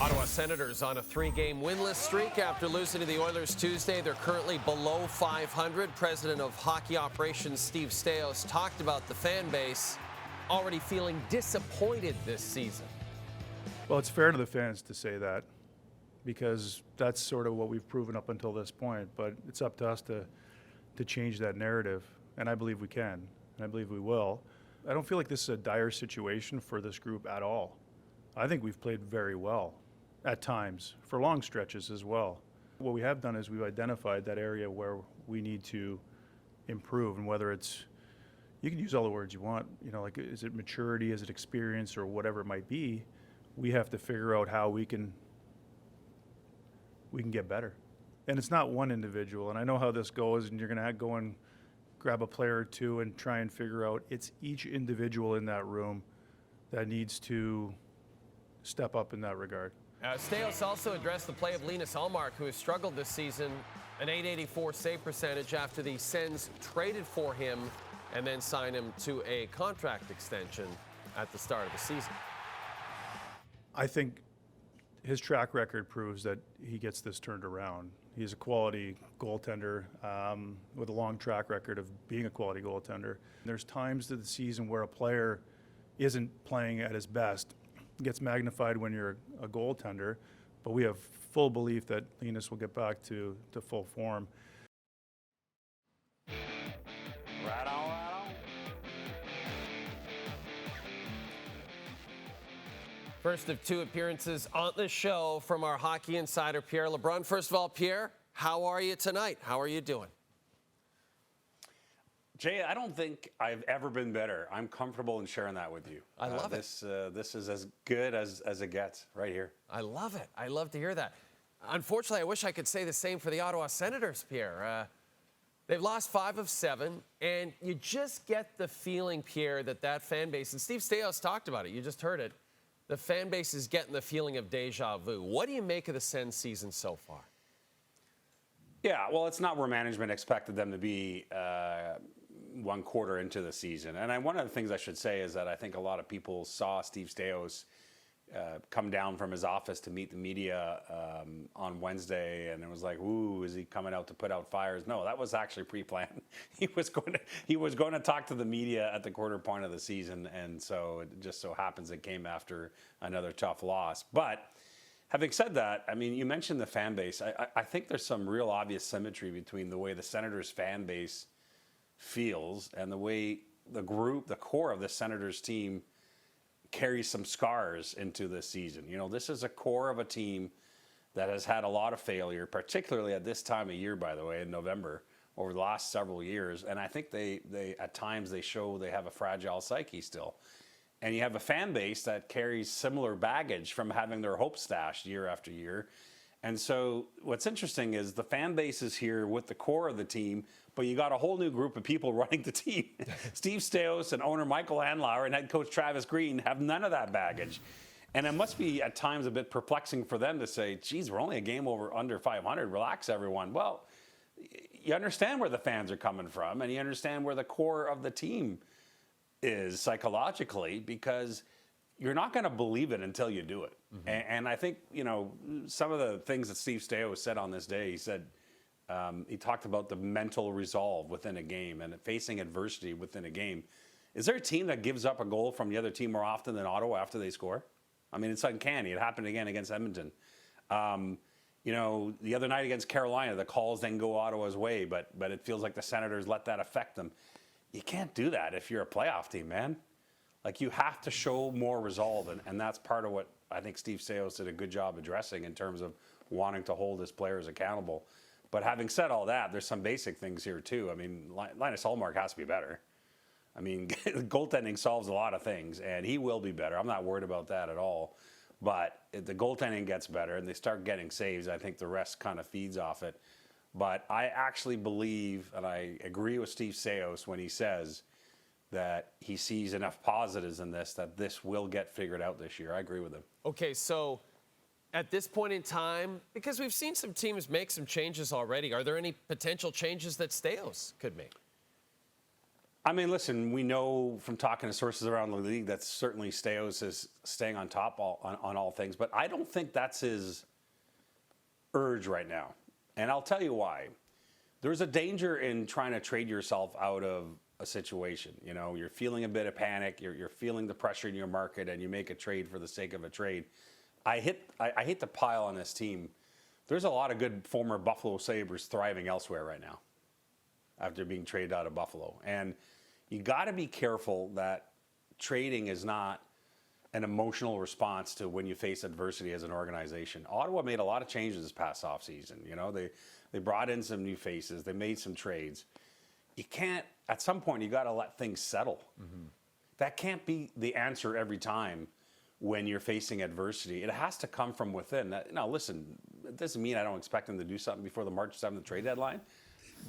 Ottawa Senators on a 3-game winless streak after losing to the Oilers Tuesday. They're currently below 500. President of Hockey Operations Steve Staios talked about the fan base already feeling disappointed this season. Well, it's fair to the fans to say that because that's sort of what we've proven up until this point. But it's up to us to change that narrative, and I believe we can, and I believe we will. I don't feel like this is a dire situation for this group at all. I think we've played very well at times, for long stretches as well. What we have done is we've identified that area where we need to improve, and whether it's, you can use all the words you want, like is it maturity, is it experience, or whatever it might be, we have to figure out how we can get better. And it's not one individual, and I know how this goes, and you're gonna go and grab a player or two and try and figure out, it's each individual in that room that needs to step up in that regard. Staios also addressed the play of Linus Ullmark, who has struggled this season, an .884 save percentage after the Sens traded for him and then signed him to a contract extension at the start of the season. I think his track record proves that he gets this turned around. He's a quality goaltender with a long track record of being a quality goaltender. There's times of the season where a player isn't playing at his best. It gets magnified when you're a goaltender, but we have full belief that Linus will get back to full form. Right on, right on. First of 2 appearances on the show from our hockey insider, Pierre LeBrun. First of all, Pierre, how are you tonight? How are you doing? Jay, I don't think I've ever been better. I'm comfortable in sharing that with you. I love it. This is as good as it gets right here. I love it. I love to hear that. Unfortunately, I wish I could say the same for the Ottawa Senators, Pierre. They've lost 5 of 7, and you just get the feeling, Pierre, that fan base, and Steve Staios talked about it, you just heard it, the fan base is getting the feeling of deja vu. What do you make of the Sens season so far? Yeah, well, it's not where management expected them to be 1 quarter into the season. And one of the things I should say is that I think a lot of people saw Steve Staios come down from his office to meet the media on Wednesday, and it was like, ooh, is he coming out to put out fires? No, that was actually pre-planned. He was going to talk to the media at the quarter point of the season, and so it just so happens it came after another tough loss. But having said that, I mean, you mentioned the fan base. I think there's some real obvious symmetry between the way the Senators fan base feels and the way the core of the Senators team carries some scars into this season. This is a core of a team that has had a lot of failure, particularly at this time of year, by the way, in November, over the last several years. And I think they at times they show they have a fragile psyche still. And you have a fan base that carries similar baggage from having their hopes dashed year after year. And so what's interesting is the fan base is here with the core of the team, but you got a whole new group of people running the team. Steve Staios and owner Michael Hanlauer and head coach Travis Green have none of that baggage. And it must be at times a bit perplexing for them to say, geez, we're only a game under 500. Relax, everyone. Well, you understand where the fans are coming from, and you understand where the core of the team is psychologically, because you're not going to believe it until you do it. Mm-hmm. And I think, some of the things that Steve Staios said on this day, he said, he talked about the mental resolve within a game and facing adversity within a game. Is there a team that gives up a goal from the other team more often than Ottawa after they score? I mean, it's uncanny. It happened again against Edmonton. The other night against Carolina, the calls then go Ottawa's way, but it feels like the Senators let that affect them. You can't do that if you're a playoff team, man. Like, you have to show more resolve, and that's part of what I think Steve Staios did a good job addressing in terms of wanting to hold his players accountable. But having said all that, there's some basic things here too. I mean, Linus Ullmark has to be better. I mean, goaltending solves a lot of things, and he will be better. I'm not worried about that at all. But if the goaltending gets better and they start getting saves, I think the rest kind of feeds off it. But I actually believe, and I agree with Steve Staios when he says that he sees enough positives in this that this will get figured out this year. I agree with him. Okay, so at this point in time, because we've seen some teams make some changes already, are there any potential changes that Staios could make? I mean, listen, we know from talking to sources around the league that certainly Staios is staying on top on all things, but I don't think that's his urge right now. And I'll tell you why. There's a danger in trying to trade yourself out of a situation. You know, you're feeling a bit of panic, you're feeling the pressure in your market, and you make a trade for the sake of a trade. I hate to pile on this team. There's a lot of good former Buffalo Sabres thriving elsewhere right now after being traded out of Buffalo. And you got to be careful that trading is not an emotional response to when you face adversity as an organization. Ottawa made a lot of changes this past offseason. You know, they brought in some new faces. They made some trades. You can't, at some point, you got to let things settle. Mm-hmm. That can't be the answer every time when you're facing adversity. It has to come from within. Now, listen, it doesn't mean I don't expect them to do something before the March 7th trade deadline.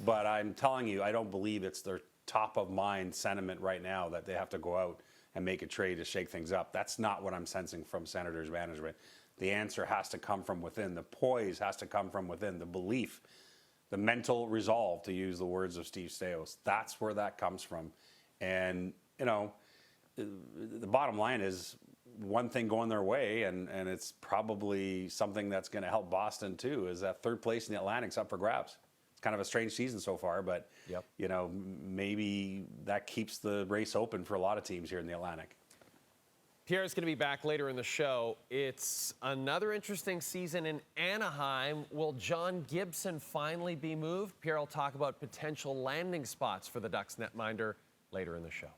But I'm telling you, I don't believe it's their top of mind sentiment right now that they have to go out and make a trade to shake things up. That's not what I'm sensing from Senators management. The answer has to come from within. The poise has to come from within. The belief, the mental resolve, to use the words of Steve Staios. That's where that comes from. And, you know, the bottom line is one thing going their way, and it's probably something that's going to help Boston too, is that third place in the Atlantic's up for grabs. Kind of a strange season so far, but you know, maybe that keeps the race open for a lot of teams here in the Atlantic. Pierre is going to be back later in the show. It's another interesting season in Anaheim. Will John Gibson finally be moved? Pierre will talk about potential landing spots for the Ducks netminder later in the show.